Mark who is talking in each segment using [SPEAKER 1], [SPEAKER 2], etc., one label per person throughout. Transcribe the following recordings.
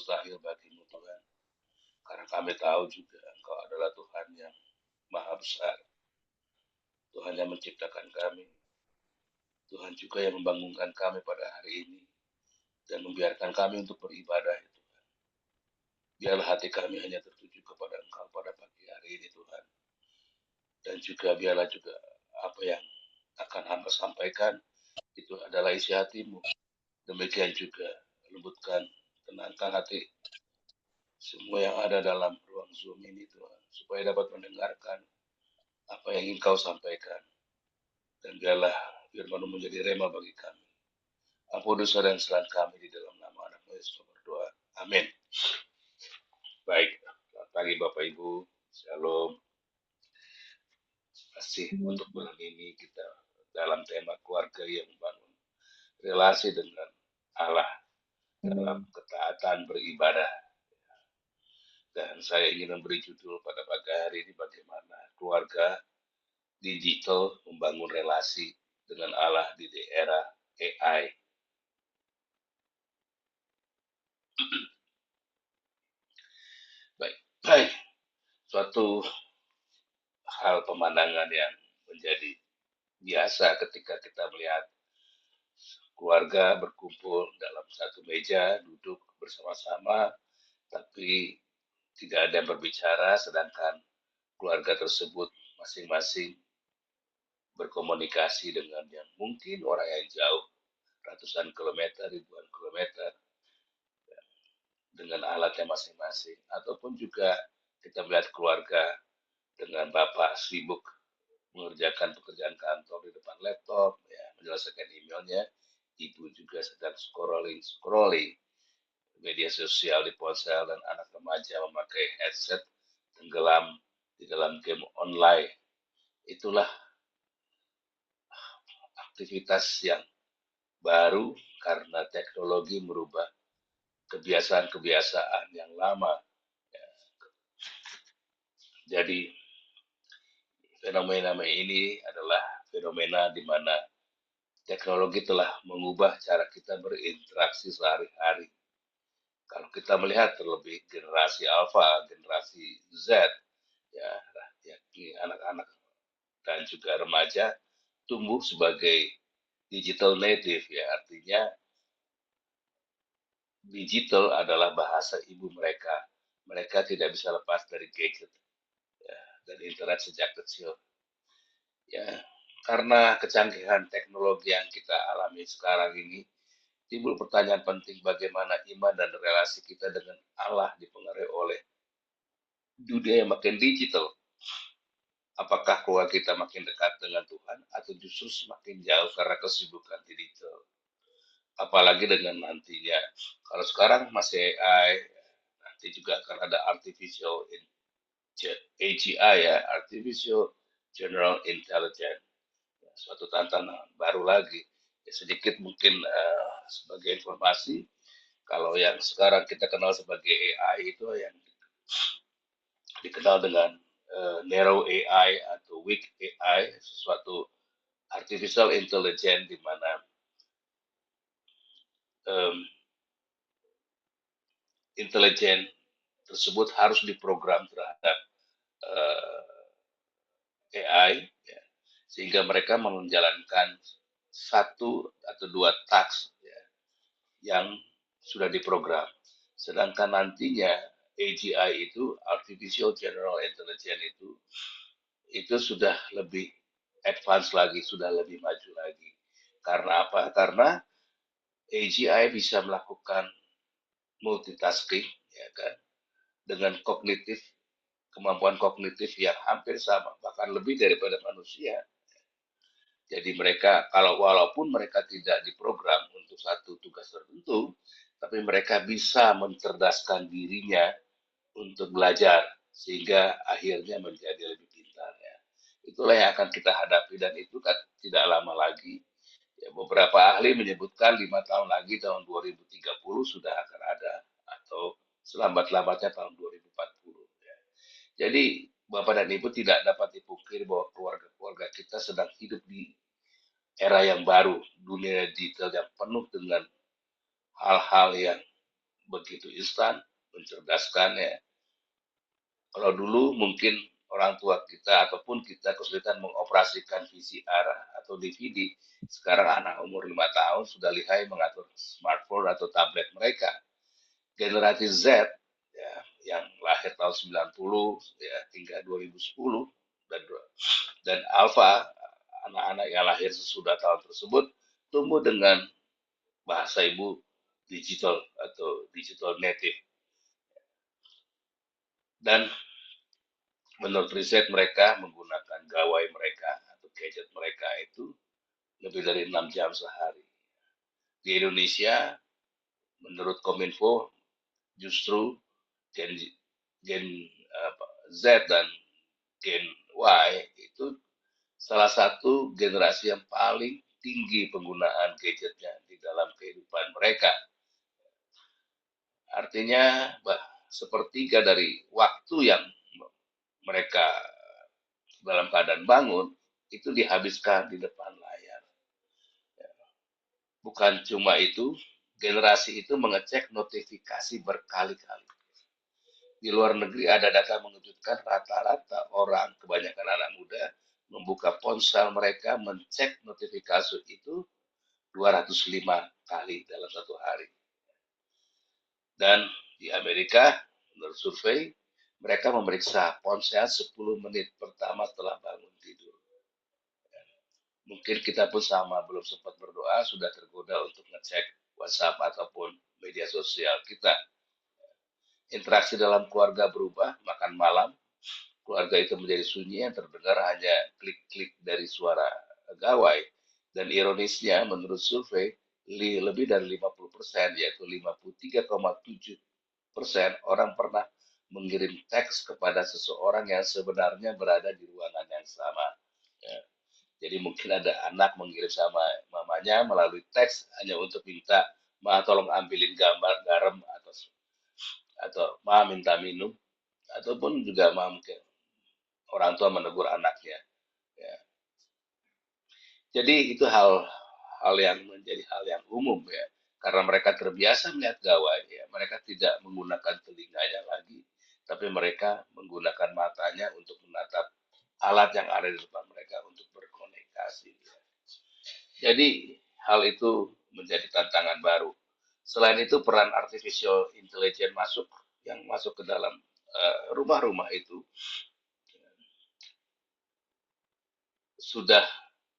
[SPEAKER 1] mustahil bagimu Tuhan. Karena kami tahu juga Engkau adalah Tuhan yang maha besar. Tuhan yang menciptakan kami. Tuhan juga yang membangunkan kami pada hari ini. Dan membiarkan kami untuk beribadah ya Tuhan. Biarlah hati kami hanya tertuju kepada Engkau pada pagi hari ini Tuhan. Dan juga biarlah juga apa yang akan hamba sampaikan itu adalah isi hatimu. Demikian juga lembutkan, tenangkan hati semua yang ada dalam ruang Zoom ini Tuhan. Supaya dapat mendengarkan apa yang ingin kau sampaikan. Dan biarlah firman menjadi rema bagi kami. Ampun dosa dan kesalahan kami di dalam nama anak Yesus berdoa. Amin. Baik, selamat pagi Bapak Ibu. Shalom. Masih untuk bulan ini kita dalam tema keluarga yang membangun relasi dengan Allah dalam ketaatan beribadah. Dan saya ingin memberi judul pada pagi hari ini bagaimana keluarga digital membangun relasi dengan Allah di era AI. Baik. Suatu hal pemandangan yang menjadi biasa ketika kita melihat keluarga berkumpul dalam satu meja, duduk bersama-sama, tapi tidak ada yang berbicara, sedangkan keluarga tersebut masing-masing berkomunikasi dengan yang mungkin orang yang jauh, ratusan kilometer, ribuan kilometer, dengan alatnya masing-masing. Ataupun juga kita melihat keluarga dengan bapak sibuk mengerjakan pekerjaan kantor di depan laptop, ya, menyelesaikan emailnya, ibu juga sedang scrolling media sosial di ponsel, dan anak remaja memakai headset tenggelam di dalam game online. Itulah aktivitas yang baru karena teknologi merubah kebiasaan-kebiasaan yang lama. Jadi fenomena ini adalah fenomena di mana teknologi telah mengubah cara kita berinteraksi sehari-hari. Kalau kita melihat terlebih generasi alfa, generasi Z, ya, yakni anak-anak dan juga remaja tumbuh sebagai digital native, ya, artinya digital adalah bahasa ibu mereka. Mereka tidak bisa lepas dari gadget, ya, dan internet sejak kecil. Ya, karena kecanggihan teknologi yang kita alami sekarang ini, timbul pertanyaan penting bagaimana iman dan relasi kita dengan Allah dipengaruhi oleh dunia yang makin digital. Apakah keluarga kita makin dekat dengan Tuhan atau justru semakin jauh karena kesibukan digital? Apalagi dengan nantinya, kalau sekarang masih AI, nanti juga akan ada AGI, ya, Artificial General Intelligence, suatu tantangan baru lagi. Ya, sedikit mungkin sebagai informasi, kalau yang sekarang kita kenal sebagai AI itu yang dikenal dengan narrow AI atau weak AI, sesuatu artificial intelligence di mana intelijen tersebut harus diprogram terhadap AI, ya, sehingga mereka menjalankan satu atau dua task, ya, yang sudah diprogram. Sedangkan nantinya AGI itu, Artificial General Intelligence itu sudah lebih advance lagi, sudah lebih maju lagi. Karena apa? Karena AGI bisa melakukan multitasking, ya kan, dengan kemampuan kognitif yang hampir sama, bahkan lebih daripada manusia. Jadi mereka, walaupun mereka tidak diprogram untuk satu tugas tertentu, tapi mereka bisa mencerdaskan dirinya untuk belajar sehingga akhirnya menjadi lebih pintar, ya. Itulah yang akan kita hadapi, dan itu kan tidak lama lagi. Ya, beberapa ahli menyebutkan 5 tahun lagi, tahun 2030 sudah akan ada, atau selambat-lambatnya tahun 2040. Ya. Jadi Bapak dan Ibu tidak dapat dipungkiri bahwa keluarga-keluarga kita sedang hidup di era yang baru, dunia digital yang penuh dengan hal-hal yang begitu instan, mencerdaskan ya. Kalau dulu mungkin orang tua kita ataupun kita kesulitan mengoperasikan VCR atau DVD, sekarang anak umur 5 tahun sudah lihai mengatur smartphone atau tablet mereka. Generasi Z ya, yang lahir tahun 90 ya, hingga 2010 dan Alpha, anak-anak yang lahir sesudah tahun tersebut tumbuh dengan bahasa ibu digital atau digital native. Dan menurut riset mereka menggunakan gawai mereka atau gadget mereka itu lebih dari 6 jam sehari. Di Indonesia, menurut Kominfo, justru Gen, Gen Z dan Gen Y itu salah satu generasi yang paling tinggi penggunaan gadgetnya di dalam kehidupan mereka. Artinya, sepertiga dari waktu yang mereka dalam keadaan bangun itu dihabiskan di depan layar. Bukan cuma itu, generasi itu mengecek notifikasi berkali-kali. Di luar negeri ada data mengejutkan, rata-rata orang, kebanyakan anak muda, membuka ponsel mereka, mencek notifikasi itu 205 kali dalam satu hari. Dan di Amerika, menurut survei, mereka memeriksa ponsel 10 menit pertama setelah bangun tidur. Mungkin kita pun sama, belum sempat berdoa, sudah tergoda untuk ngecek WhatsApp ataupun media sosial kita. Interaksi dalam keluarga berubah, makan malam, keluarga itu menjadi sunyi, yang terdengar hanya klik-klik dari suara gawai. Dan ironisnya, menurut survei, lebih dari 50%, yaitu 53,7% orang pernah mengirim teks kepada seseorang yang sebenarnya berada di ruangan yang sama. Ya. Jadi mungkin ada anak mengirim sama mamanya melalui teks hanya untuk minta, ma tolong ambilin gambar garam atau ma minta minum, ataupun juga ma mungkin orang tua menegur anaknya. Ya. Jadi itu hal yang menjadi hal yang umum ya, karena mereka terbiasa melihat gawai ya, mereka tidak menggunakan telinganya lagi, tapi mereka menggunakan matanya untuk menatap alat yang ada di depan mereka untuk berkomunikasi. Ya. Jadi hal itu menjadi tantangan baru. Selain itu peran artificial intelligence masuk ke dalam rumah-rumah itu sudah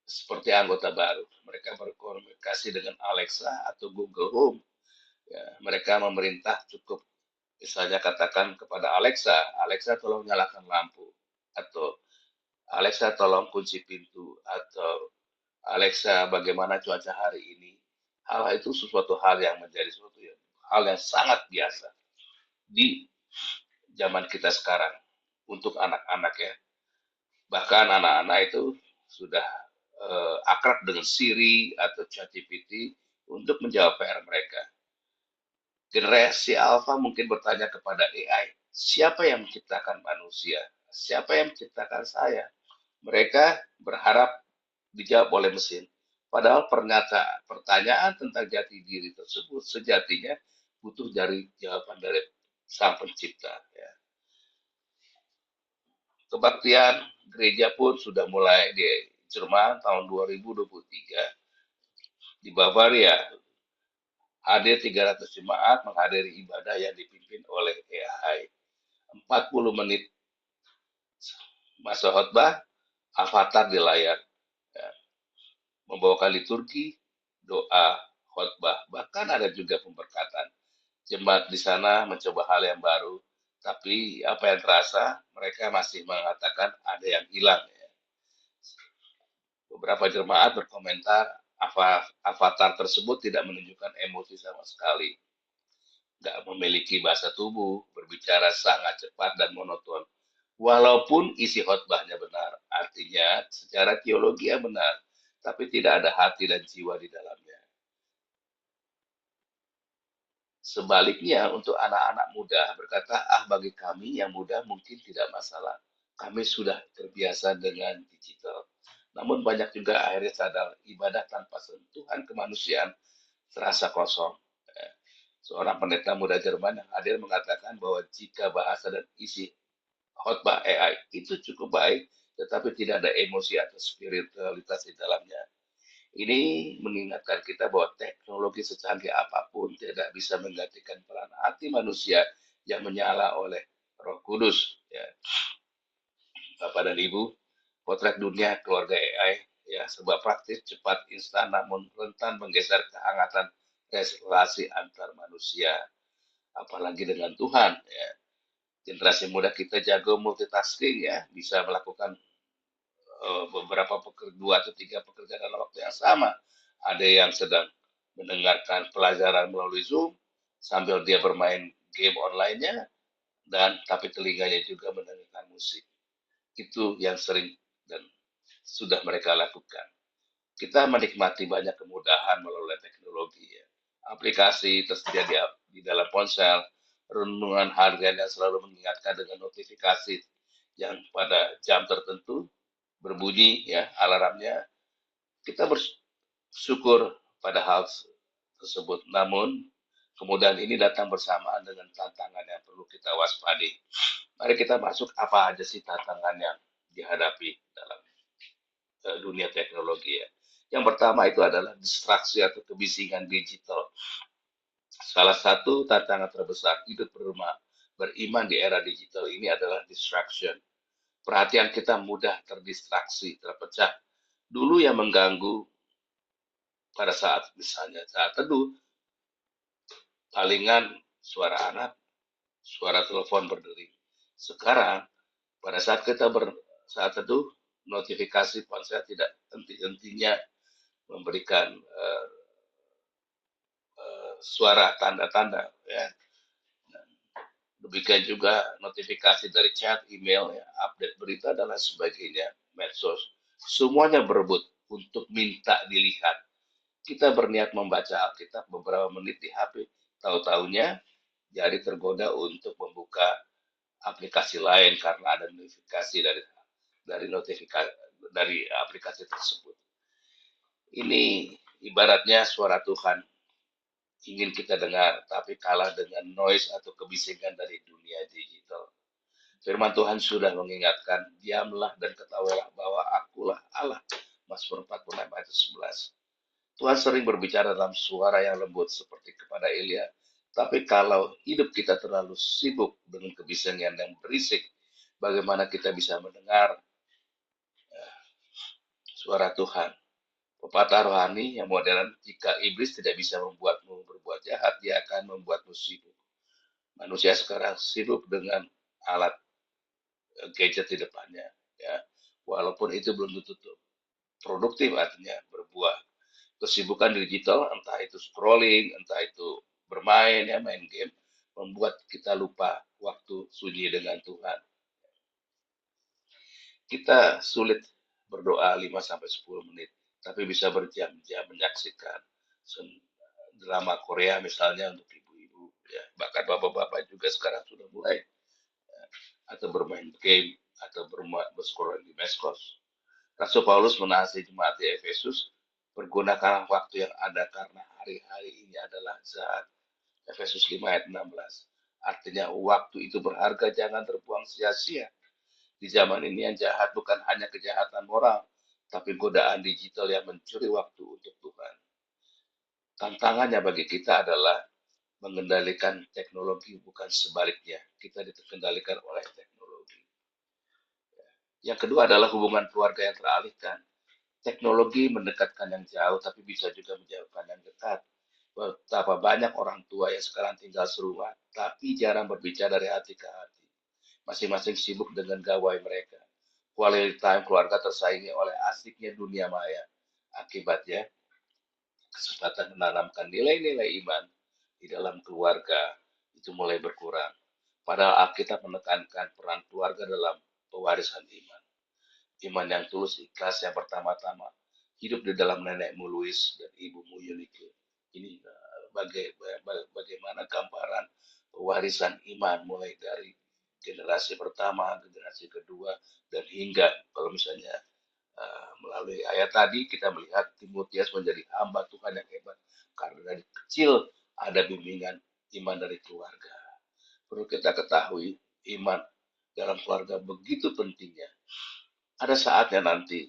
[SPEAKER 1] seperti anggota baru. Mereka berkomunikasi dengan Alexa atau Google Home. Ya, mereka memerintah cukup misalnya katakan kepada Alexa, Alexa tolong nyalakan lampu, atau Alexa tolong kunci pintu, atau Alexa bagaimana cuaca hari ini. Hal itu sesuatu hal yang menjadi sesuatu hal yang sangat biasa di zaman kita sekarang untuk anak-anak ya. Bahkan anak-anak itu sudah akrab dengan Siri atau ChatGPT untuk menjawab PR mereka. Generasi Alpha mungkin bertanya kepada AI, siapa yang menciptakan manusia? Siapa yang menciptakan saya? Mereka berharap dijawab oleh mesin. Padahal pertanyaan tentang jati diri tersebut sejatinya butuh dari jawaban dari sang pencipta. Ya. Kebaktian gereja pun sudah mulai di Jerman tahun 2023 di Bavaria. Hadir 300 jemaat menghadiri ibadah yang dipimpin oleh AI. 40 menit masa khotbah, avatar di layar. Ya. Membawakan liturgi, doa, khotbah. Bahkan ada juga pemberkatan. Jemaat di sana mencoba hal yang baru, tapi apa yang terasa, mereka masih mengatakan ada yang hilang. Ya. Beberapa jemaat berkomentar avatar tersebut tidak menunjukkan emosi sama sekali, nggak memiliki bahasa tubuh, berbicara sangat cepat dan monoton. Walaupun isi khotbahnya benar, artinya secara teologi benar, tapi tidak ada hati dan jiwa di dalamnya. Sebaliknya untuk anak-anak muda berkata, bagi kami yang muda mungkin tidak masalah. Kami sudah terbiasa dengan digital. Namun banyak juga akhirnya sadar ibadah tanpa sentuhan kemanusiaan terasa kosong. Seorang pendeta muda Jerman yang hadir mengatakan bahwa jika bahasa dan isi khotbah AI itu cukup baik, tetapi tidak ada emosi atau spiritualitas di dalamnya. Ini mengingatkan kita bahwa teknologi secanggih apapun tidak bisa menggantikan peran hati manusia yang menyala oleh Roh Kudus. Ya, Bapak dan Ibu, potret dunia keluarga AI ya sebuah praktis cepat instan namun rentan menggeser kehangatan relasi antar manusia, apalagi dengan Tuhan. Ya. Generasi muda kita jago multitasking ya, bisa melakukan beberapa dua atau tiga pekerjaan dalam waktu yang sama. Ada yang sedang mendengarkan pelajaran melalui Zoom sambil dia bermain game online-nya, dan tapi telinganya juga mendengarkan musik. Itu yang sering dan sudah mereka lakukan. Kita menikmati banyak kemudahan melalui teknologi. Ya. Aplikasi tersedia di dalam ponsel, renungan harian yang selalu mengingatkan dengan notifikasi yang pada jam tertentu berbunyi ya alarmnya. Kita bersyukur pada hal tersebut. Namun kemudahan ini datang bersamaan dengan tantangan yang perlu kita waspadi. Mari kita masuk apa aja sih tantangan yang dihadapi dalam dunia teknologi ya. Yang pertama itu adalah distraksi atau kebisingan digital. Salah satu tantangan terbesar hidup beriman di era digital ini adalah distraction. Perhatian kita mudah terdistraksi, terpecah. Dulu yang mengganggu pada saat misalnya saat teduh, palingan suara anak, suara telepon berdering. Sekarang pada saat kita saat teduh, notifikasi ponsel tidak henti-hentinya memberikan suara tanda-tanda ya. Demikian juga notifikasi dari chat, email, ya, update berita dan lain sebagainya, medsos. Semuanya berebut untuk minta dilihat. Kita berniat membaca Alkitab beberapa menit di HP, tahu-tahunya jadi tergoda untuk membuka aplikasi lain karena ada notifikasi dari notifikasi dari aplikasi tersebut. Ini ibaratnya suara Tuhan ingin kita dengar, tapi kalah dengan noise atau kebisingan dari dunia digital. Firman Tuhan sudah mengingatkan, diamlah dan ketahuilah bahwa akulah Allah. Mazmur 46 ayat 11. Tuhan sering berbicara dalam suara yang lembut seperti kepada Elia. Tapi kalau hidup kita terlalu sibuk dengan kebisingan yang berisik, bagaimana kita bisa mendengar suara Tuhan? Pepatah rohani yang modern, jika iblis tidak bisa membuatmu berbuat jahat, dia akan membuatmu sibuk. Manusia sekarang sibuk dengan alat gadget di depannya. Ya. Walaupun itu belum tentu produktif, artinya berbuah. Kesibukan digital, entah itu scrolling, entah itu bermain, ya main game, membuat kita lupa waktu sunyi dengan Tuhan. Kita sulit berdoa 5-10 menit, tapi bisa berjam-jam menyaksikan drama Korea misalnya untuk ibu-ibu, ya. Bahkan bapak-bapak juga sekarang sudah mulai ya, atau bermain game atau bersekolah di medsos. Rasul Paulus menasihati jemaat di Efesus, pergunakan waktu yang ada karena hari-hari ini adalah saat. Efesus 5 ayat 16. Artinya waktu itu berharga, jangan terbuang sia-sia. Di zaman ini yang jahat bukan hanya kejahatan moral, tapi godaan digital yang mencuri waktu untuk Tuhan. Tantangannya bagi kita adalah mengendalikan teknologi, bukan sebaliknya. Kita dikendalikan oleh teknologi. Yang kedua adalah hubungan keluarga yang teralihkan. Teknologi mendekatkan yang jauh, tapi bisa juga menjauhkan yang dekat. Betapa banyak orang tua yang sekarang tinggal serumah, tapi jarang berbicara dari hati ke hati. Masing-masing sibuk dengan gawai mereka. Quality time keluarga tersaingi oleh asiknya dunia maya. Akibatnya, kesempatan menanamkan nilai-nilai iman di dalam keluarga itu mulai berkurang. Padahal Alkitab menekankan peran keluarga dalam pewarisan iman. Iman yang tulus ikhlas yang pertama-tama hidup di dalam nenekmu Louis dan ibumu Yunike. Ini bagaimana gambaran pewarisan iman mulai dari generasi pertama, generasi kedua, dan hingga kalau misalnya melalui ayat tadi kita melihat Timotius menjadi hamba Tuhan yang hebat karena dari kecil ada bimbingan iman dari keluarga. Perlu kita ketahui, iman dalam keluarga begitu pentingnya. Ada saatnya nanti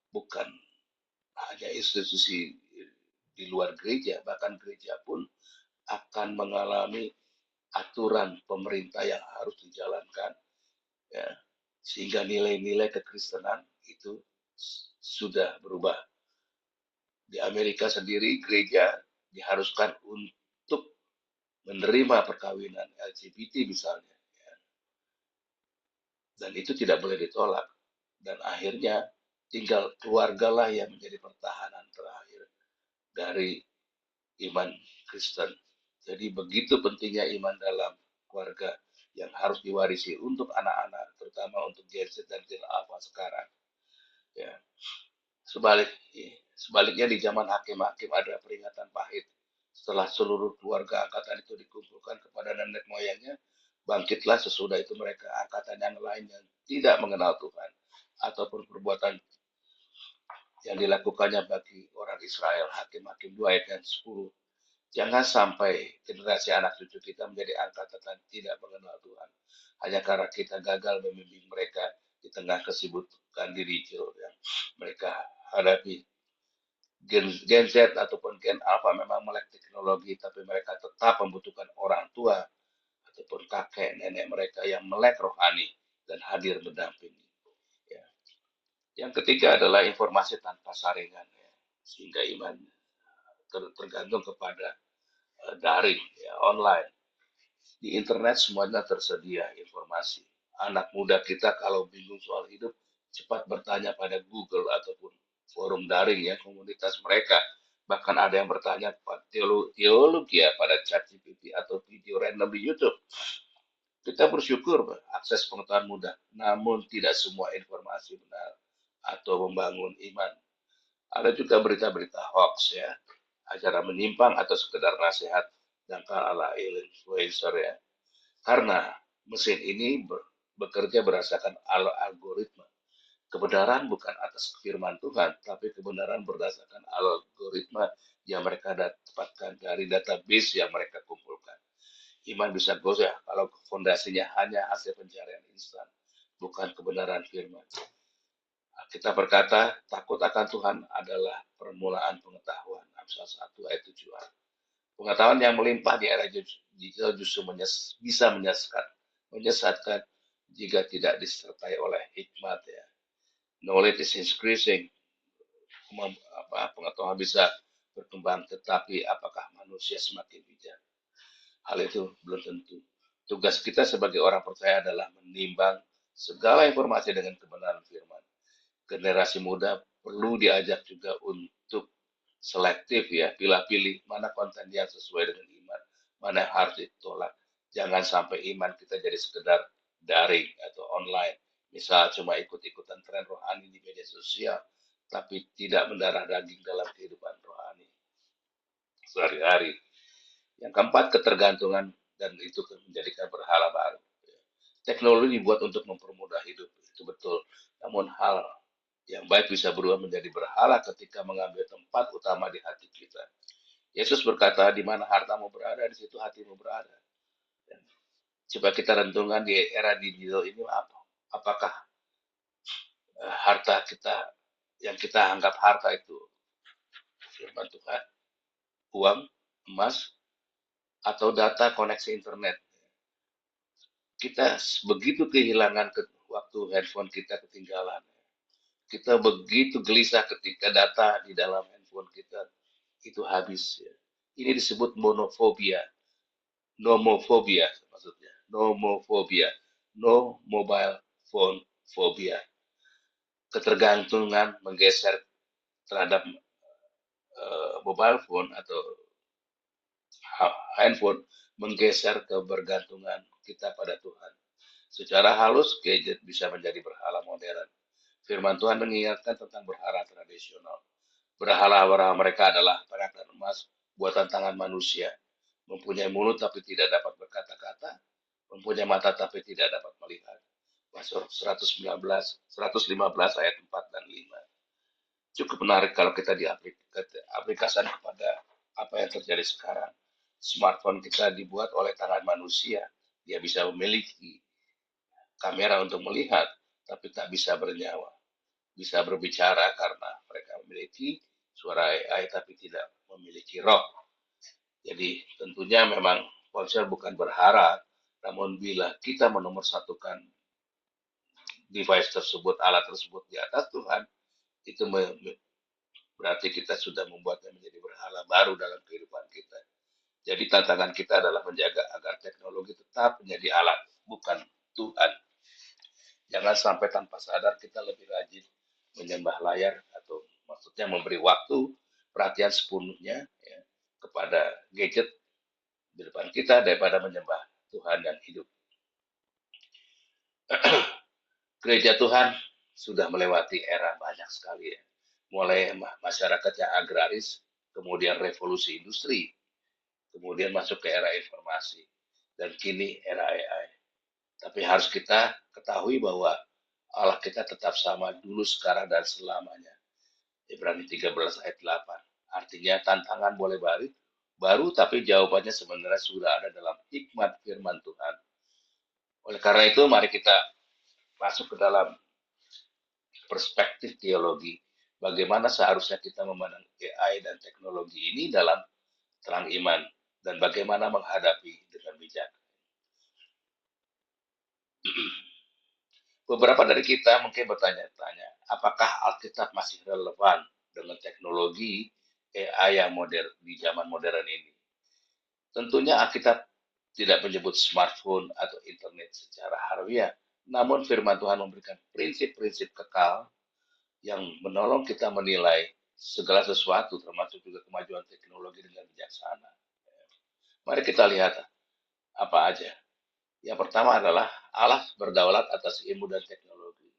[SPEAKER 1] bukan hanya institusi di luar gereja, bahkan gereja pun akan mengalami aturan pemerintah yang harus dijalankan, ya, sehingga nilai-nilai kekristenan itu sudah berubah. Di Amerika sendiri gereja diharuskan untuk menerima perkawinan LGBT misalnya, ya. Dan itu tidak boleh ditolak. Dan akhirnya tinggal keluargalah yang menjadi pertahanan terakhir dari iman Kristen. Jadi begitu pentingnya iman dalam keluarga yang harus diwarisi untuk anak-anak, terutama untuk Gen Z dan Gen Alpha sekarang. Ya. Sebaliknya di zaman hakim-hakim ada peringatan pahit. Setelah seluruh keluarga angkatan itu dikumpulkan kepada nenek moyangnya, bangkitlah sesudah itu mereka angkatan yang lain yang tidak mengenal Tuhan ataupun perbuatan yang dilakukannya bagi orang Israel. Hakim-hakim 2 ayat 10. Jangan sampai generasi anak cucu kita menjadi angkatan yang tidak mengenal Tuhan. Hanya karena kita gagal membimbing mereka di tengah kesibukan diri yang mereka hadapi. Gen Z ataupun Gen Alpha memang melek teknologi, tapi mereka tetap membutuhkan orang tua ataupun kakek nenek mereka yang melek rohani dan hadir mendampingi. Ya. Yang ketiga adalah informasi tanpa saringan, ya. Sehingga iman tergantung kepada daring, ya, online. Di internet semuanya tersedia informasi. Anak muda kita kalau bingung soal hidup, cepat bertanya pada Google ataupun forum daring, ya, komunitas mereka. Bahkan ada yang bertanya pada teologi, ya, pada ChatGPT atau video random di YouTube. Kita bersyukur akses pengetahuan mudah, namun tidak semua informasi benar atau membangun iman. Ada juga berita-berita hoax, ya, acara menyimpang atau sekedar nasihat dangkal ala influencer, ya. Karena mesin ini bekerja berdasarkan algoritma. Kebenaran bukan atas firman Tuhan, tapi kebenaran berdasarkan algoritma yang mereka dapatkan dari database yang mereka kumpulkan. Iman bisa goyah kalau fondasinya hanya hasil pencarian instan, bukan kebenaran firman. Kita berkata, takut akan Tuhan adalah permulaan pengetahuan. Amsal 1 ayat 7. Pengetahuan yang melimpah di era digital justru bisa menyesatkan jika tidak disertai oleh hikmat, ya. Knowledge is increasing. Pengetahuan bisa berkembang, tetapi apakah manusia semakin bijak? Hal itu belum tentu. Tugas kita sebagai orang percaya adalah menimbang segala informasi dengan kebenaran firman. Generasi muda perlu diajak juga untuk selektif, ya, pilih-pilih mana konten yang sesuai dengan iman, mana yang harus ditolak. Jangan sampai iman kita jadi sekedar daring atau online. Misal cuma ikut-ikutan tren rohani di media sosial, tapi tidak mendarah daging dalam kehidupan rohani sehari-hari. Yang keempat, ketergantungan, dan itu menjadikan berhala baru. Teknologi dibuat untuk mempermudah hidup, itu betul. Namun hal yang baik bisa berubah menjadi berhala ketika mengambil tempat utama di hati kita. Yesus berkata, di mana hartamu berada, di situ hatimu berada. Dan coba kita renungkan di era digital ini apa? Apakah harta kita yang kita anggap harta itu firman Tuhan, uang, emas, atau data koneksi internet? Kita begitu kehilangan waktu handphone kita ketinggalan. Kita begitu gelisah ketika data di dalam handphone kita itu habis, ya. Ini disebut monofobia, nomofobia maksudnya, nomofobia, no mobile phone phobia. Ketergantungan menggeser terhadap mobile phone atau handphone menggeser kebergantungan kita pada Tuhan. Secara halus, gadget bisa menjadi berhala modern. Firman Tuhan mengingatkan tentang berhala tradisional. Berhala-berhala mereka adalah perak dan emas, buatan tangan manusia. Mempunyai mulut tapi tidak dapat berkata-kata, mempunyai mata tapi tidak dapat melihat. Mazmur 115 ayat 4 dan 5. Cukup menarik kalau kita diaplikasikan kepada apa yang terjadi sekarang. smartphone kita dibuat oleh tangan manusia. Dia bisa memiliki kamera untuk melihat, tapi tak bisa bernyawa. Bisa berbicara karena mereka memiliki suara AI tapi tidak memiliki roh. Jadi tentunya memang ponsel bukan berharap, namun bila kita menomorsatukan device tersebut, alat tersebut di atas Tuhan, itu berarti kita sudah membuatnya menjadi berhala baru dalam kehidupan kita. Jadi tantangan kita adalah menjaga agar teknologi tetap menjadi alat, bukan Tuhan. Jangan sampai tanpa sadar kita lebih rajin menyembah layar atau maksudnya memberi waktu, perhatian sepenuhnya ya, kepada gadget di depan kita daripada menyembah Tuhan yang hidup. Gereja Tuhan sudah melewati era banyak sekali ya. Mulai masyarakat yang agraris, kemudian revolusi industri, kemudian masuk ke era informasi, dan kini era AI. Tapi harus kita ketahui bahwa Allah kita tetap sama dulu, sekarang, dan selamanya. Ibrani 13 ayat 8. Artinya tantangan boleh baru, tapi jawabannya sebenarnya sudah ada dalam hikmat firman Tuhan. Oleh karena itu, mari kita masuk ke dalam perspektif teologi. Bagaimana seharusnya kita memandang AI dan teknologi ini dalam terang iman, dan bagaimana menghadapi dengan bijak. Beberapa dari kita mungkin bertanya-tanya, apakah Alkitab masih relevan dengan teknologi AI yang modern di zaman modern ini? Tentunya Alkitab tidak menyebut smartphone atau internet secara harfiah, namun firman Tuhan memberikan prinsip-prinsip kekal yang menolong kita menilai segala sesuatu, termasuk juga kemajuan teknologi dengan bijaksana. Mari kita lihat apa aja. Yang pertama adalah Allah berdaulat atas ilmu dan teknologi.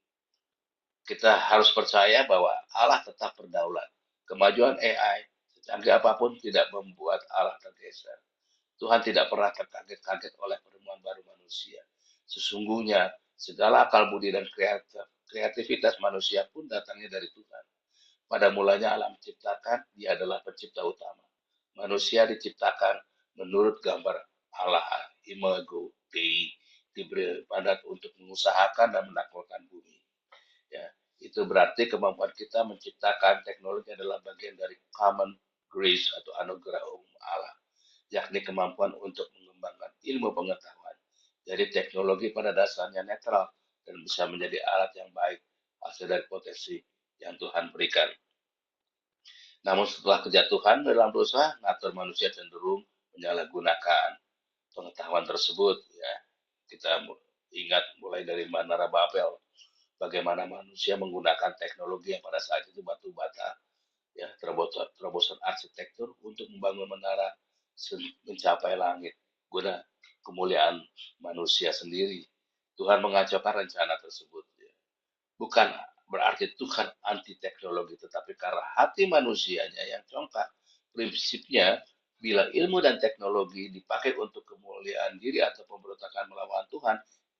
[SPEAKER 1] Kita harus percaya bahwa Allah tetap berdaulat. Kemajuan AI, secanggih apapun, tidak membuat Allah tergeser. Tuhan tidak pernah terkaget-kaget oleh penemuan baru manusia. Sesungguhnya, segala akal budi dan kreativitas manusia pun datangnya dari Tuhan. Pada mulanya Allah menciptakan, Dia adalah pencipta utama. Manusia diciptakan menurut gambar Allah, imago Dei, diberi mandat untuk mengusahakan dan menaklukkan bumi. Ya, itu berarti kemampuan kita menciptakan teknologi adalah bagian dari common grace atau anugerah umum Allah, yakni kemampuan untuk mengembangkan ilmu pengetahuan. Jadi teknologi pada dasarnya netral dan bisa menjadi alat yang baik hasil dari potensi yang Tuhan berikan. Namun setelah kejatuhan dalam dosa, natur manusia cenderung menyalahgunakan pengetahuan tersebut. Ya, kita ingat mulai dari Menara Babel, bagaimana manusia menggunakan teknologi yang pada saat itu batu bata, ya, terobosan arsitektur untuk membangun menara mencapai langit guna kemuliaan manusia sendiri. Tuhan mengacaukan rencana tersebut. Ya. Bukan berarti Tuhan anti teknologi, tetapi karena hati manusianya yang congkak. Prinsipnya, bila ilmu dan teknologi dipakai untuk kemuliaan diri atau pemberontakan melawan Tuhan,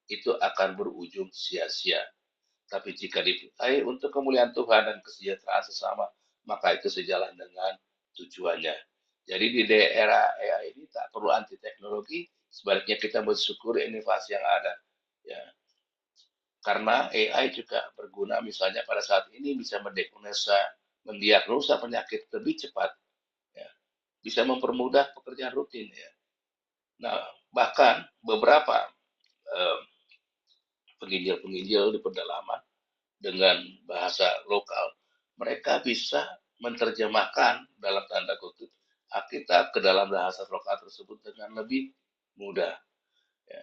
[SPEAKER 1] itu akan berujung sia-sia. Tapi jika dipakai untuk kemuliaan Tuhan dan kesejahteraan sesama, maka itu sejalan dengan tujuannya. Jadi di era AI ini tak perlu anti teknologi, sebaliknya kita bersyukur inovasi yang ada. Ya, karena AI juga berguna misalnya pada saat ini bisa mendiagnosa penyakit lebih cepat, ya, bisa mempermudah pekerjaan rutin. Ya. Nah, bahkan beberapa eh, penginjil-penginjil di pedalaman dengan bahasa lokal, mereka bisa menerjemahkan dalam tanda kutip Alkitab ke dalam bahasa lokal tersebut dengan lebih mudah. Ya.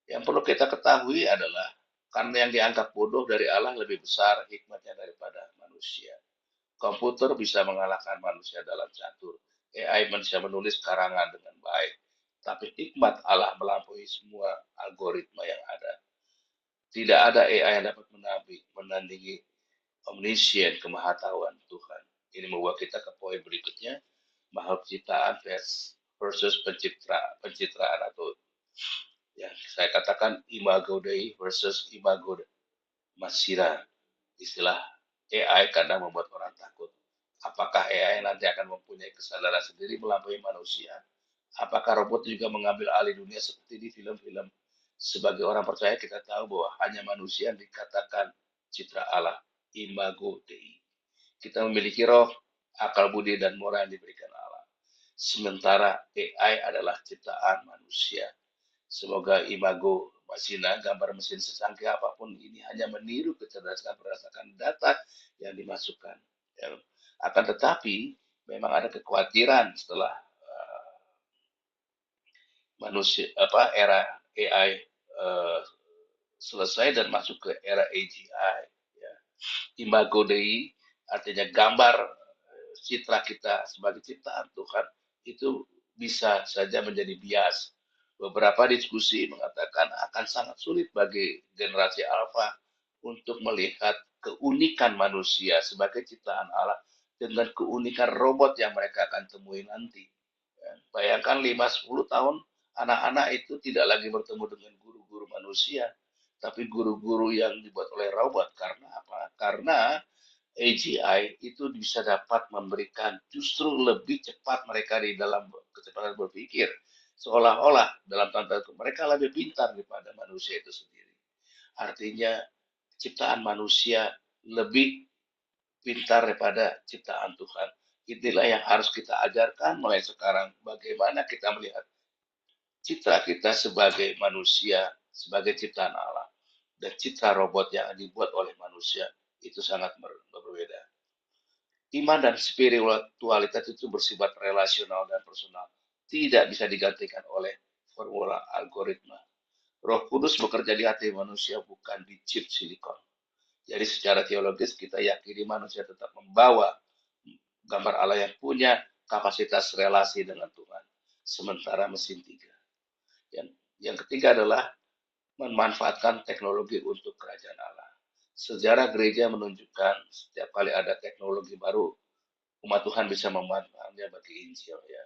[SPEAKER 1] Yang perlu kita ketahui adalah karena yang dianggap bodoh dari Allah lebih besar hikmatnya daripada manusia. Komputer bisa mengalahkan manusia dalam catur. AI bisa menulis karangan dengan baik. Tapi hikmat Allah melampaui semua algoritma yang ada. Tidak ada AI yang dapat menandingi omniscient, kemahatauan Tuhan. Ini membawa kita ke poin berikutnya, makhluk ciptaan versus pencitraan atau yang saya katakan imago Dei versus imago Masira. Istilah AI kadang membuat orang takut. Apakah AI nanti akan mempunyai kesadaran sendiri melampaui manusia? Apakah robot juga mengambil alih dunia seperti di film-film? Sebagai orang percaya kita tahu bahwa hanya manusia yang dikatakan citra Allah, imago Dei. Kita memiliki roh, akal budi, dan moral yang diberikan Allah. Sementara AI adalah ciptaan manusia. Semoga imago Masina, gambar mesin secanggih apapun ini hanya meniru kecerdasan berdasarkan data yang dimasukkan. Ya. Akan tetapi, memang ada kekhawatiran setelah manusia era AI selesai dan masuk ke era AGI. Ya. Imago Dei artinya gambar citra kita sebagai ciptaan Tuhan itu bisa saja menjadi bias. Beberapa diskusi mengatakan akan sangat sulit bagi generasi alfa untuk melihat keunikan manusia sebagai ciptaan Allah dengan keunikan robot yang mereka akan temui nanti. Bayangkan 5-10 tahun anak-anak itu tidak lagi bertemu dengan guru-guru manusia, tapi guru-guru yang dibuat oleh robot. Karena apa? Karena AGI itu bisa dapat memberikan justru lebih cepat mereka di dalam kecepatan berpikir. Seolah-olah dalam tanda mereka lebih pintar daripada manusia itu sendiri. Artinya ciptaan manusia lebih pintar daripada ciptaan Tuhan. Inilah yang harus kita ajarkan mulai sekarang. Bagaimana kita melihat citra kita sebagai manusia, sebagai ciptaan Allah. Dan citra robot yang dibuat oleh manusia itu sangat berbeda. Iman dan spiritualitas itu bersifat relasional dan personal. Tidak bisa digantikan oleh formula algoritma. Roh Kudus bekerja di hati manusia, bukan di chip silikon. Jadi secara teologis kita yakini manusia tetap membawa gambar Allah yang punya kapasitas relasi dengan Tuhan. Sementara mesin tiga. Yang ketiga adalah memanfaatkan teknologi untuk kerajaan Allah. Sejarah gereja menunjukkan setiap kali ada teknologi baru, umat Tuhan bisa memanfaatkannya bagi Injil. Ya.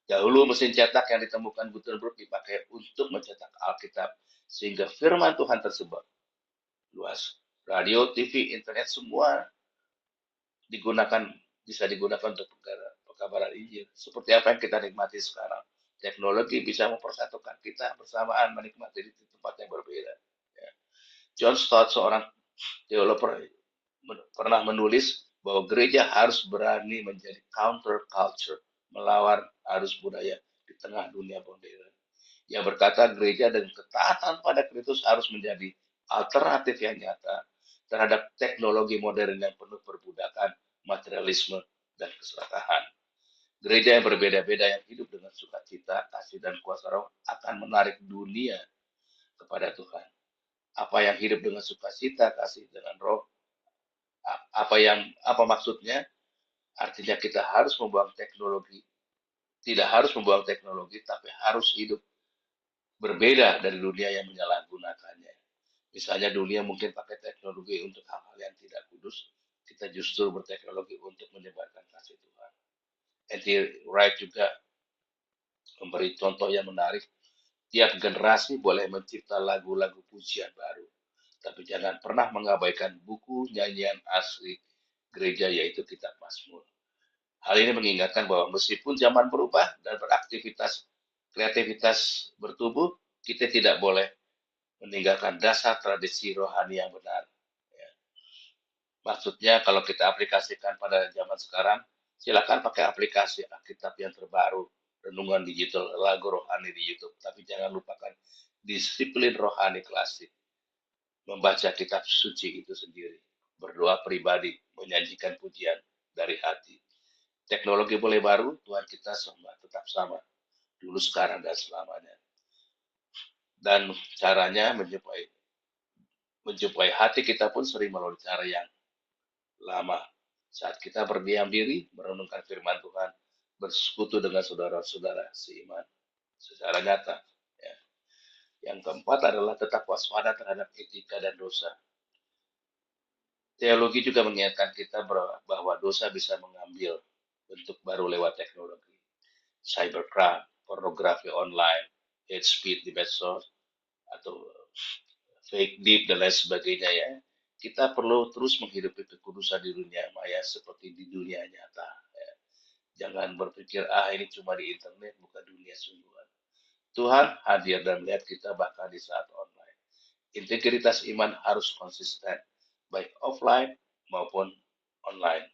[SPEAKER 1] Dahulu mesin cetak yang ditemukan Gutenberg dipakai untuk mencetak Alkitab, sehingga firman Tuhan tersebar luas. Radio, TV, internet semua digunakan bisa digunakan untuk pekabaran Injil. Seperti apa yang kita nikmati sekarang. Teknologi bisa mempersatukan kita bersamaan menikmati di tempat yang berbeda. Ya. John Stott, seorang developer, pernah menulis bahwa gereja harus berani menjadi counter culture, melawan arus budaya di tengah dunia modern. Yang berkata gereja dengan ketaatan pada Kristus harus menjadi alternatif yang nyata terhadap teknologi modern yang penuh perbudakan, materialisme, dan keserakahan. Gereja yang berbeda-beda yang hidup dengan sukacita, kasih, dan kuasa roh akan menarik dunia kepada Tuhan. Apa yang hidup dengan sukacita, kasih, dengan roh, apa maksudnya? Artinya kita harus membuang teknologi, tidak harus membuang teknologi, tapi harus hidup berbeda dari dunia yang menyalahgunakannya. Misalnya dunia mungkin pakai teknologi untuk hal-hal yang tidak kudus, kita justru berteknologi untuk menyebarkan kasih Tuhan. N.T. Wright juga memberi contoh yang menarik. Tiap generasi boleh mencipta lagu-lagu pujian baru, tapi jangan pernah mengabaikan buku nyanyian asli gereja, yaitu kitab Mazmur. Hal ini mengingatkan bahwa meskipun zaman berubah dan kreativitas bertumbuh, kita tidak boleh meninggalkan dasar tradisi rohani yang benar. Ya. Maksudnya kalau kita aplikasikan pada zaman sekarang, silakan pakai aplikasi Alkitab yang terbaru, renungan digital, lagu rohani di YouTube. Tapi jangan lupakan disiplin rohani klasik. Membaca kitab suci itu sendiri. Berdoa pribadi, menyajikan pujian dari hati. Teknologi boleh baru, Tuhan kita tetap sama. Dulu, sekarang, dan selamanya. Dan caranya menjumpai hati kita pun sering melalui cara yang lama. Saat kita berdiam diri, merenungkan firman Tuhan, bersekutu dengan saudara-saudara seiman secara nyata. Ya. Yang keempat adalah tetap waspada terhadap etika dan dosa. Teologi juga mengingatkan kita bahwa dosa bisa mengambil bentuk baru lewat teknologi. Cybercrime, pornografi online, hate speech di medsos, atau fake deep dan lain sebagainya ya. Kita perlu terus menghidupi kekudusan di dunia maya seperti di dunia nyata. Ya. Jangan berpikir ini cuma di internet, bukan dunia Tuhan hadir dan melihat kita bahkan di saat online. Integritas iman harus konsisten, baik offline maupun online.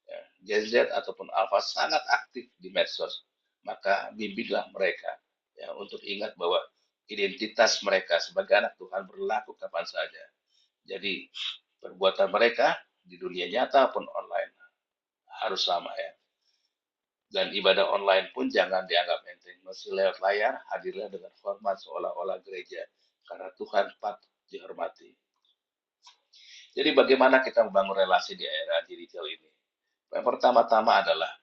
[SPEAKER 1] Ya, Gen Z ataupun Alpha sangat aktif di medsos, maka bimbinglah mereka ya untuk ingat bahwa identitas mereka sebagai anak Tuhan berlaku kapan saja. Jadi perbuatan mereka di dunia nyata pun online harus sama ya. Dan ibadah online pun jangan dianggap enteng. Masih lewat layar, hadirlah dengan hormat seolah-olah gereja. Karena Tuhan patut dihormati. Jadi bagaimana kita membangun relasi di era digital ini? Yang pertama-tama adalah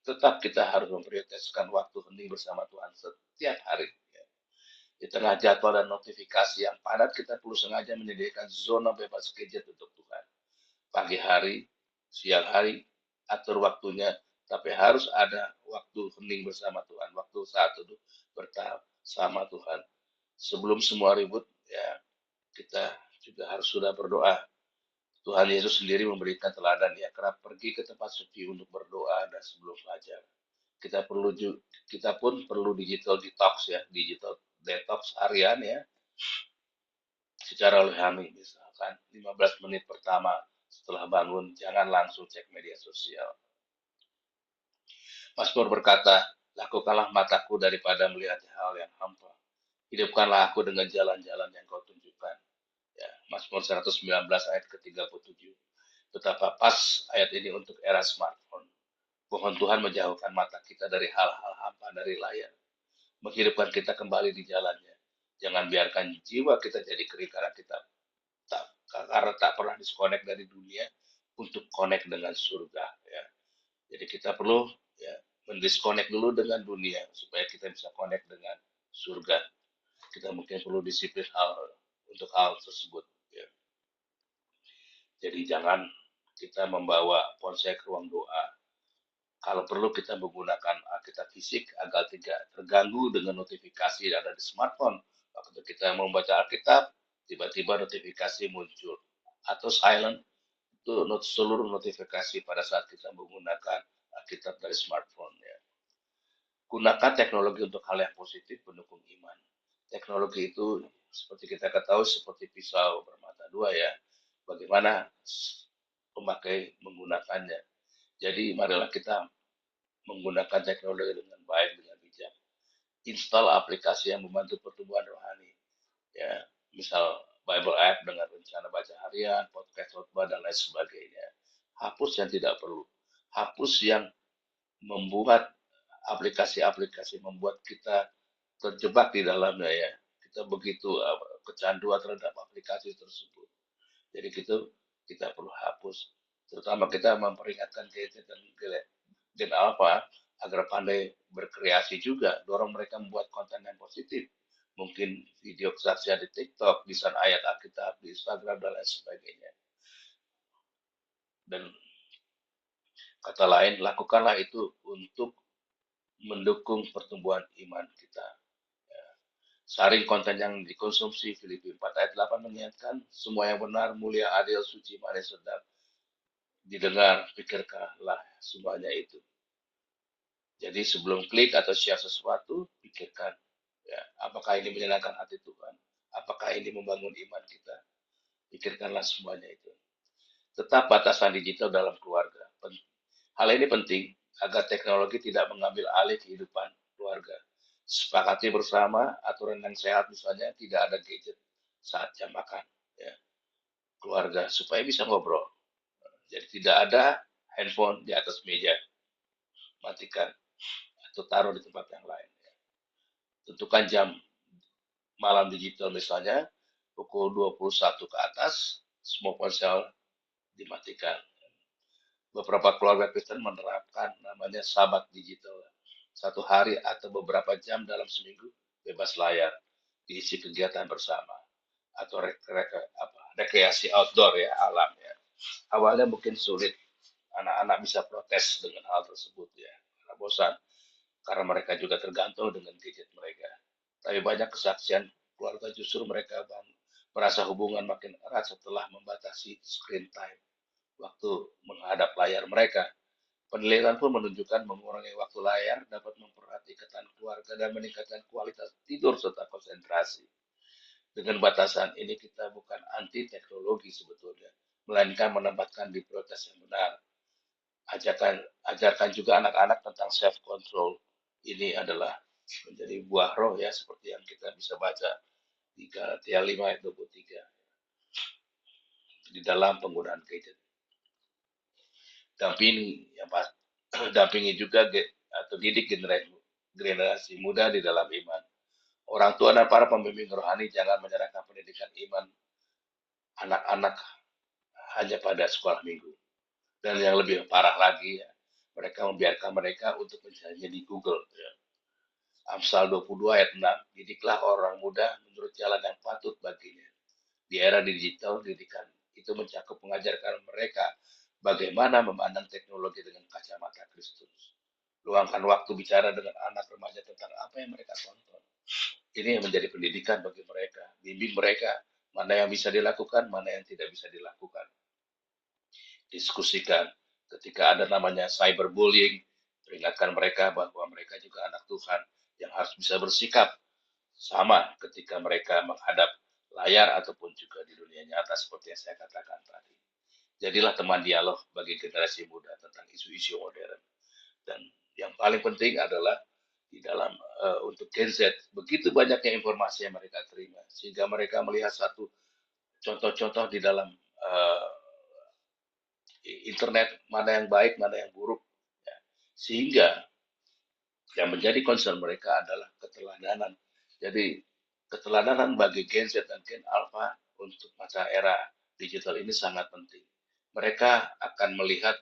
[SPEAKER 1] tetap kita harus memprioritaskan waktu hening bersama Tuhan setiap hari. Di tengah jadwal dan notifikasi yang padat, kita perlu sengaja menyediakan zona bebas gadget untuk Tuhan. Pagi hari, siang hari, atur waktunya, tapi harus ada waktu hening bersama Tuhan, waktu saat itu bertahap sama Tuhan. Sebelum semua ribut, ya kita juga harus sudah berdoa. Tuhan Yesus sendiri memberikan teladan, ya kerap pergi ke tempat suci untuk berdoa dan sebelum fajar. Kita pun perlu digital detox ya, digital detox harian ya, secara rohani misalkan 15 menit pertama setelah bangun jangan langsung cek media sosial. Mazmur berkata, lakukanlah mataku daripada melihat hal yang hampa. Hidupkanlah aku dengan jalan-jalan yang kau tunjukkan. Ya, Mazmur 119 ayat ke-37. Betapa pas ayat ini untuk era smartphone. Mohon Tuhan menjauhkan mata kita dari hal-hal hampa dari layar. Menghidupkan kita kembali di jalannya. Jangan biarkan jiwa kita jadi kering karena tak pernah disconnect dari dunia untuk connect dengan surga. Ya. Jadi kita perlu ya, mendisconnect dulu dengan dunia supaya kita bisa connect dengan surga. Kita mungkin perlu disiplin untuk hal tersebut. Ya. Jadi jangan kita membawa ponsel ke ruang doa. Kalau perlu kita menggunakan Alkitab fisik agar tidak terganggu dengan notifikasi yang ada di smartphone. Waktu kita membaca Alkitab, tiba-tiba notifikasi muncul. Atau silent, itu seluruh notifikasi pada saat kita menggunakan Alkitab dari smartphone. Ya. Gunakan teknologi untuk hal yang positif pendukung iman. Teknologi itu seperti kita ketahui seperti pisau bermata dua ya. Bagaimana memakai menggunakannya. Jadi marilah kita menggunakan teknologi dengan baik, dengan bijak. Install aplikasi yang membantu pertumbuhan rohani. Ya, misal Bible app dengan rencana baca harian, podcast khotbah dan lain sebagainya. Hapus yang tidak perlu. Hapus yang membuat aplikasi-aplikasi membuat kita terjebak di dalamnya ya. Kita begitu kecanduan terhadap aplikasi tersebut. Jadi kita perlu hapus. Terutama kita memperingatkan Gen Alpha agar pandai berkreasi juga, dorong mereka membuat konten yang positif. Mungkin video kesaksian di TikTok, desain ayat Alkitab di Instagram dan lain sebagainya. Dan kata lain, lakukanlah itu untuk mendukung pertumbuhan iman kita. Saring konten yang dikonsumsi, Filipi 4 ayat 8 mengingatkan, semua yang benar, mulia, adil, suci, manis, sedap, didengar, pikirkanlah semuanya itu. Jadi sebelum klik atau share sesuatu, pikirkan, ya, apakah ini menyenangkan hati Tuhan? Apakah ini membangun iman kita? Pikirkanlah semuanya itu. Tetap batasan digital dalam keluarga. Hal ini penting agar teknologi tidak mengambil alih kehidupan keluarga. Sepakati bersama aturan yang sehat misalnya tidak ada gadget saat jam makan ya, keluarga supaya bisa ngobrol. Jadi tidak ada handphone di atas meja, matikan atau taruh di tempat yang lain. Tentukan jam malam digital misalnya pukul 21 ke atas, semua ponsel dimatikan. Beberapa keluarga Kristen menerapkan namanya sabat digital. Satu hari atau beberapa jam dalam seminggu bebas layar, diisi kegiatan bersama atau rekreasi outdoor ya, alam ya. Awalnya mungkin sulit, anak-anak bisa protes dengan hal tersebut ya, karena bosan, karena mereka juga tergantung dengan gadget mereka. Tapi banyak kesaksian keluarga justru mereka merasa hubungan makin erat setelah membatasi screen time, waktu menghadap layar mereka. Penelitian pun menunjukkan mengurangi waktu layar dapat mempererat ikatan keluarga dan meningkatkan kualitas tidur serta konsentrasi. Dengan batasan ini kita bukan anti teknologi sebetulnya, melainkan menempatkan di prioritas yang benar. Ajarkan juga anak-anak tentang self control. Ini adalah menjadi buah roh ya, seperti yang kita bisa baca di Galatia 5 ayat 23 di dalam penggunaan gadget. Dampingi ya Pak, dampingi juga atau didik generasi muda di dalam iman. Orang tua dan para pembimbing rohani jangan menyerahkan pendidikan iman anak-anak hanya pada sekolah minggu. Dan yang lebih parah lagi ya, mereka membiarkan mereka untuk mencarinya di Google. Ya. Amsal 22 ayat 6, didiklah orang muda menurut jalan yang patut baginya. Di era digital, didikan itu mencakup mengajarkan mereka bagaimana memandang teknologi dengan kacamata Kristus. Luangkan waktu bicara dengan anak remaja tentang apa yang mereka tonton. Ini yang menjadi pendidikan bagi mereka. Bimbing mereka mana yang bisa dilakukan, mana yang tidak bisa dilakukan. Diskusikan ketika ada namanya cyberbullying, peringatkan mereka bahwa mereka juga anak Tuhan yang harus bisa bersikap sama ketika mereka menghadap layar ataupun juga di dunia nyata seperti yang saya katakan tadi. Jadilah teman dialog bagi generasi muda tentang isu-isu modern. Dan yang paling penting adalah di dalam untuk Gen Z, begitu banyaknya informasi yang mereka terima, sehingga mereka melihat satu contoh-contoh di dalam internet, mana yang baik, mana yang buruk. Ya. Sehingga yang menjadi concern mereka adalah keteladanan. Jadi keteladanan bagi Gen Z dan Gen Alpha untuk masa era digital ini sangat penting. Mereka akan melihat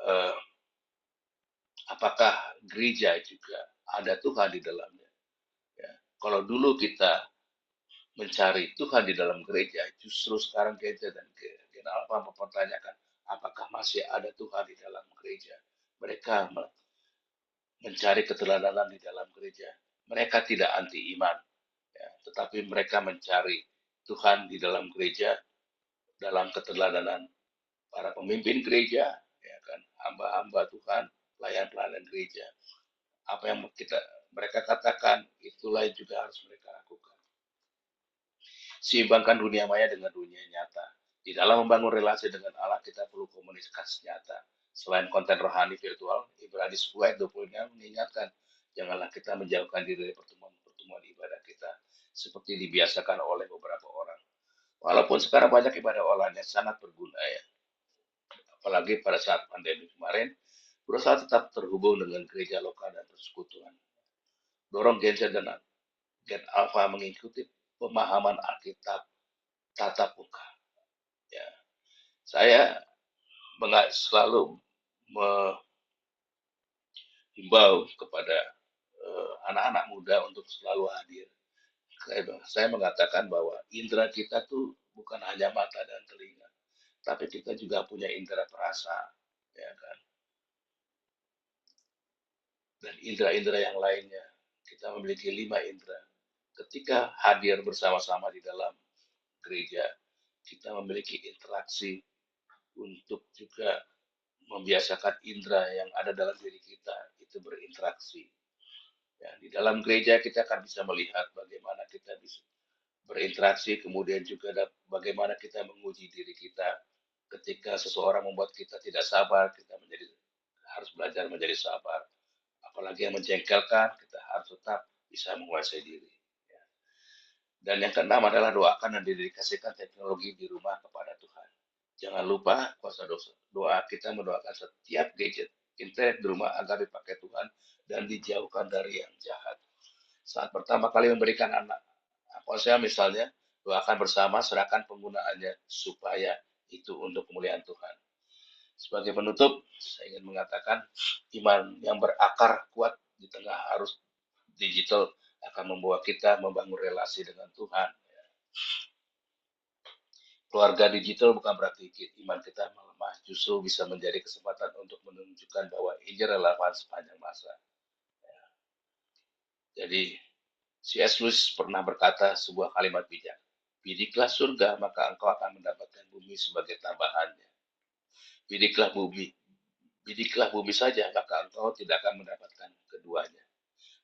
[SPEAKER 1] uh, apakah gereja juga ada Tuhan di dalamnya. Ya. Kalau dulu kita mencari Tuhan di dalam gereja, justru sekarang Gen Z dan Gen Alpha mempertanyakan apakah masih ada Tuhan di dalam gereja. Mereka mencari keteladanan di dalam gereja. Mereka tidak anti iman, ya, tetapi mereka mencari Tuhan di dalam gereja dalam keteladanan para pemimpin gereja, ya kan, hamba-hamba Tuhan, pelayan-pelayan gereja. Apa yang mereka katakan, itulah yang juga harus mereka lakukan. Seimbangkan dunia maya dengan dunia nyata. Di dalam membangun relasi dengan Allah, kita perlu komunikasi nyata. Selain konten rohani virtual, Ibrani 10 ayat 26 mengingatkan, janganlah kita menjauhkan diri dari pertemuan-pertemuan ibadah kita, seperti dibiasakan oleh beberapa orang. Walaupun sekarang banyak ibadah online yang sangat berguna ya, apalagi pada saat pandemi kemarin, berusaha tetap terhubung dengan gereja lokal dan persekutuan. Dorong Gen Z dan Gen Alpha mengikuti pemahaman Alkitab tatap muka. Ya, saya selalu menghimbau kepada anak-anak muda untuk selalu hadir. Saya mengatakan bahwa indera kita tuh bukan hanya mata dan telinga, tapi kita juga punya indera perasa, ya kan? Dan indera-indera yang lainnya. Kita memiliki 5 indera. Ketika hadir bersama-sama di dalam gereja, kita memiliki interaksi untuk juga membiasakan indera yang ada dalam diri kita itu berinteraksi. Ya, di dalam gereja kita akan bisa melihat bagaimana kita bisa berinteraksi, kemudian juga bagaimana kita menguji diri kita ketika seseorang membuat kita tidak sabar, kita harus belajar menjadi sabar. Apalagi yang menjengkelkan, kita harus tetap bisa menguasai diri. Ya. Dan yang keenam adalah doakan dan dedikasikan teknologi di rumah kepada Tuhan. Jangan lupa kuasa doa kita mendoakan setiap gadget internet di rumah agar dipakai Tuhan dan dijauhkan dari yang jahat. Saat pertama kali memberikan anak ponsel misalnya, doakan bersama, serahkan penggunaannya supaya itu untuk kemuliaan Tuhan. Sebagai penutup, saya ingin mengatakan iman yang berakar kuat di tengah arus digital akan membawa kita membangun relasi dengan Tuhan. Keluarga digital bukan berarti iman kita melemah, justru bisa menjadi kesempatan untuk menunjukkan bahwa ini relevan sepanjang masa. Jadi, C.S. Lewis pernah berkata sebuah kalimat bijak, bidiklah surga, maka engkau akan mendapatkan bumi sebagai tambahannya. Bidiklah bumi saja, maka engkau tidak akan mendapatkan keduanya.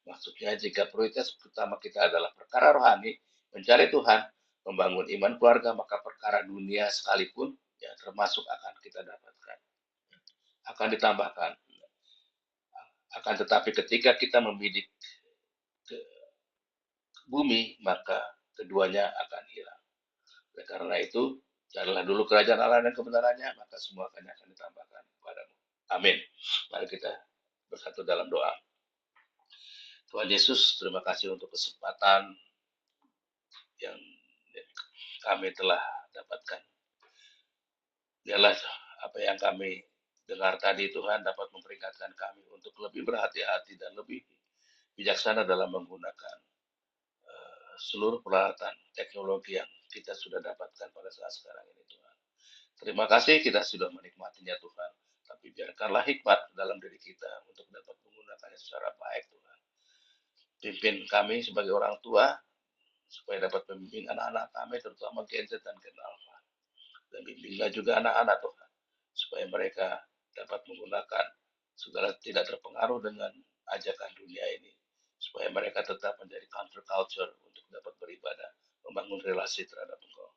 [SPEAKER 1] Maksudnya jika prioritas utama kita adalah perkara rohani, mencari Tuhan, membangun iman keluarga, maka perkara dunia sekalipun ya termasuk akan kita dapatkan, akan ditambahkan. Akan tetapi ketika kita membidik ke bumi, maka keduanya akan hilang. Oleh karena itu, carilah dulu kerajaan Allah dan kebenarannya, maka semua akan ditambahkan kepadamu. Amin. Mari kita bersatu dalam doa. Tuhan Yesus, terima kasih untuk kesempatan yang kami telah dapatkan. Biarlah apa yang kami dengar tadi Tuhan dapat memperingatkan kami untuk lebih berhati-hati dan lebih bijaksana dalam menggunakan seluruh peralatan teknologi yang kita sudah dapatkan pada saat sekarang ini Tuhan. Terima kasih kita sudah menikmatinya Tuhan. Tapi biarkanlah hikmat dalam diri kita untuk dapat menggunakannya secara baik Tuhan. Pimpin kami sebagai orang tua supaya dapat membimbing anak-anak kami terutama Gen Z dan Gen Alpha. Dan bimbinglah juga anak-anak Tuhan supaya mereka dapat menggunakan segala tidak terpengaruh dengan ajakan dunia ini supaya mereka tetap menjadi counterculture untuk dapat beribadah, membangun relasi terhadap Engkau.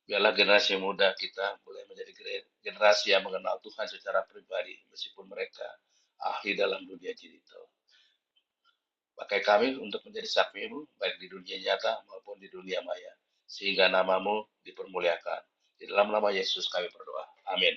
[SPEAKER 1] Biarlah generasi muda kita boleh menjadi generasi yang mengenal Tuhan secara pribadi meskipun mereka ahli dalam dunia digital. Pakai kami untuk menjadi saksimu baik di dunia nyata maupun di dunia maya sehingga namamu dipermuliakan. Di dalam nama Yesus kami berdoa. Amin.